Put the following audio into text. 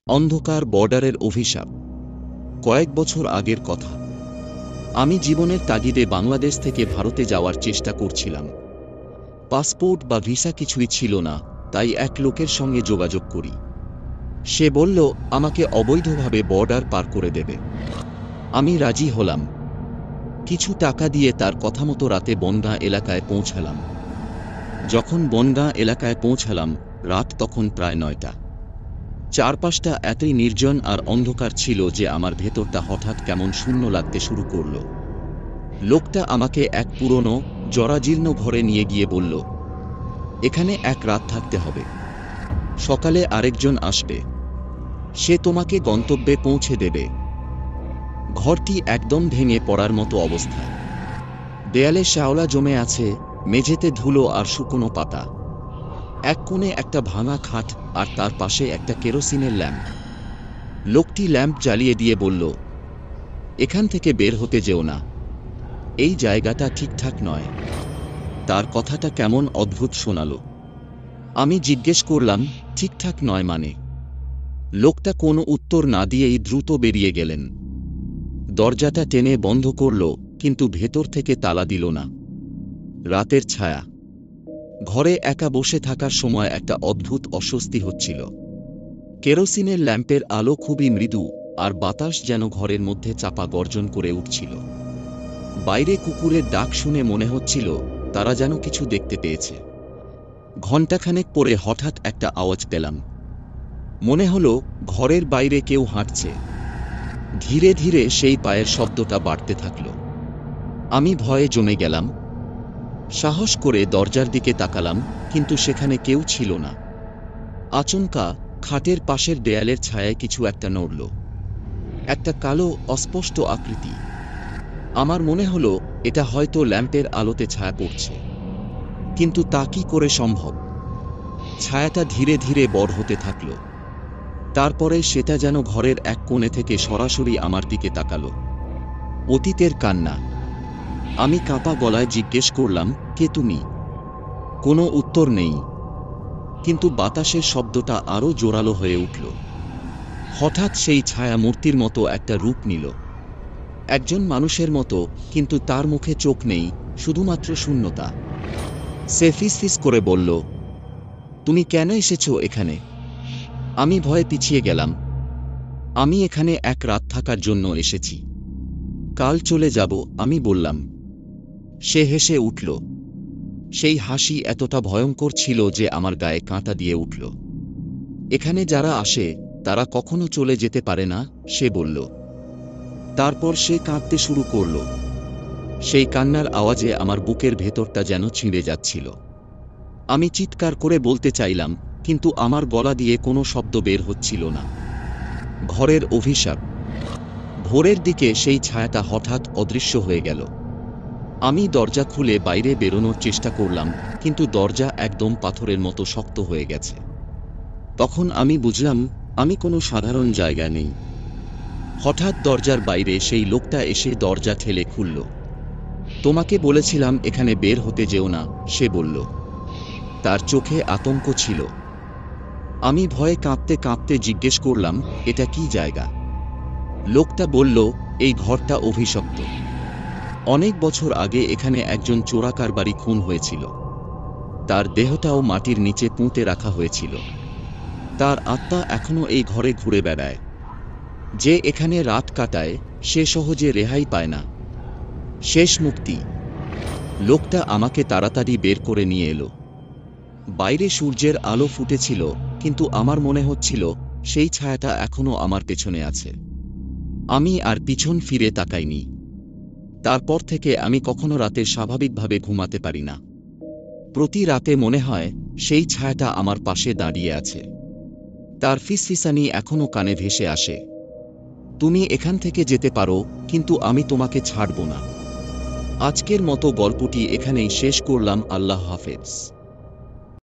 অন্ধকার বর্ডারের অভিশাপ। কয়েক বছর আগের কথা। আমি জীবনের তাগিদে বাংলাদেশ থেকে ভারতে যাওয়ার চেষ্টা করছিলাম। পাসপোর্ট বা ভিসা কিছুই ছিল না, তাই এক লোকের সঙ্গে যোগাযোগ করি। সে বলল আমাকে অবৈধভাবে বর্ডার পার করে দেবে। আমি রাজি হলাম। কিছু টাকা দিয়ে তার কথামতো রাতে বনগাঁ এলাকায় পৌঁছালাম। যখন বনগাঁ এলাকায় পৌঁছালাম, রাত তখন প্রায় 9টা। চারপাশটা এতই নির্জন আর অন্ধকার ছিল যে আমার ভেতরটা হঠাৎ কেমন শূন্য লাগতে শুরু করল। লোকটা আমাকে এক পুরনো জরাজীর্ণ ঘরে নিয়ে গিয়ে বলল, এখানে এক রাত থাকতে হবে, সকালে আরেকজন আসবে, সে তোমাকে গন্তব্যে পৌঁছে দেবে। ঘরটি একদম ভেঙে পড়ার মতো অবস্থায়। দেয়ালে শ্যাওলা জমে আছে, মেঝেতে ধুলো আর শুকনো পাতা। এক কোণে একটা ভাঙা খাট, আর তার পাশে একটা কেরোসিনের ল্যাম্প। লোকটি ল্যাম্প জ্বালিয়ে দিয়ে বলল, এখান থেকে বের হতে যেও না, এই জায়গাটা ঠিকঠাক নয়। তার কথাটা কেমন অদ্ভুত শোনালো। আমি জিজ্ঞেস করলাম, ঠিকঠাক নয় মানে? লোকটা কোনো উত্তর না দিয়েই দ্রুত বেরিয়ে গেলেন। দরজাটা টেনে বন্ধ করল, কিন্তু ভেতর থেকে তালা দিল না। রাতের ছায়া। ঘরে একা বসে থাকার সময় একটা অদ্ভুত অস্বস্তি হচ্ছিল। কেরোসিনের ল্যাম্পের আলো খুবই মৃদু, আর বাতাস যেন ঘরের মধ্যে চাপা গর্জন করে উঠছিল। বাইরে কুকুরের ডাক শুনে মনে হচ্ছিল তারা যেন কিছু দেখতে পেয়েছে। ঘণ্টাখানেক পরে হঠাৎ একটা আওয়াজ পেলাম। মনে হলো ঘরের বাইরে কেউ হাঁটছে। ধীরে ধীরে সেই পায়ের শব্দটা বাড়তে থাকল। আমি ভয়ে জমে গেলাম। সাহস করে দরজার দিকে তাকালাম, কিন্তু সেখানে কেউ ছিল না। আচমকা খাটের পাশের দেয়ালের ছায়ায় কিছু একটা নড়ল। একটা কালো অস্পষ্ট আকৃতি। আমার মনে হলো এটা হয়তো ল্যাম্পের আলোতে ছায়া পড়ছে। কিন্তু তা কি করে সম্ভব? ছায়াটা ধীরে ধীরে বড় হতে থাকল। তারপরে সেটা যেন ঘরের এক কোণে থেকে সরাসরি আমার দিকে তাকালো। অতীতের কান্না। আমি কাঁপা গলায় জিজ্ঞেস করলাম, কে তুমি? কোনো উত্তর নেই। কিন্তু বাতাসের শব্দটা আরও জোরালো হয়ে উঠল। হঠাৎ সেই ছায়া মূর্তির মতো একটা রূপ নিল। একজন মানুষের মতো, কিন্তু তার মুখে চোখ নেই, শুধুমাত্র শূন্যতা। সে ফিসফিস করে বলল, তুমি কেন এসেছো এখানে? আমি ভয়ে পিছিয়ে গেলাম। আমি এখানে এক রাত থাকার জন্য এসেছি, কাল চলে যাব, আমি বললাম। সে হেসে উঠল। সেই হাসি এতটা ভয়ঙ্কর ছিল যে আমার গায়ে কাঁটা দিয়ে উঠল। এখানে যারা আসে তারা কখনো চলে যেতে পারে না, সে বলল। তারপর সে কাঁদতে শুরু করল। সেই কান্নার আওয়াজে আমার বুকের ভেতরটা যেন ছিঁড়ে যাচ্ছিল। আমি চিৎকার করে বলতে চাইলাম, কিন্তু আমার গলা দিয়ে কোনো শব্দ বের হচ্ছিল না। ঘরের অভিশাপ। ভোরের দিকে সেই ছায়াটা হঠাৎ অদৃশ্য হয়ে গেল। আমি দরজা খুলে বাইরে বেরোনোর চেষ্টা করলাম, কিন্তু দরজা একদম পাথরের মতো শক্ত হয়ে গেছে। তখন আমি বুঝলাম আমি কোনো সাধারণ জায়গা নেই। হঠাৎ দরজার বাইরে সেই লোকটা এসে দরজা ঠেলে খুলল। তোমাকে বলেছিলাম এখানে বের হতে যেও না, সে বলল। তার চোখে আতঙ্ক ছিল। আমি ভয়ে কাঁপতে কাঁপতে জিজ্ঞেস করলাম, এটা কি জায়গা? লোকটা বলল, এই ঘরটা অভিশপ্ত। অনেক বছর আগে এখানে একজন চোরাকারবারি খুন হয়েছিল। তার দেহটাও মাটির নিচে পুঁতে রাখা হয়েছিল। তার আত্মা এখনো এই ঘরে ঘুরে বেড়ায়। যে এখানে রাত কাটায় সে সহজে রেহাই পায় না। শেষ মুক্তি। লোকটা আমাকে তাড়াতাড়ি বের করে নিয়ে এলো। বাইরে সূর্যের আলো ফুটেছিল, কিন্তু আমার মনে হচ্ছিল সেই ছায়াটা এখনো আমার পেছনে আছে। আমি আর পিছন ফিরে তাকাইনি। তারপর থেকে আমি কখনো রাতে স্বাভাবিকভাবে ঘুমাতে পারি না। প্রতি রাতে মনে হয় সেই ছায়াটা আমার পাশে দাঁড়িয়ে আছে। তার ফিসফিসানি এখনো কানে ভেসে আসে। তুমি এখান থেকে যেতে পারো, কিন্তু আমি তোমাকে ছাড়ব না। আজকের মতো গল্পটি এখানেই শেষ করলাম। আল্লাহ হাফেজ।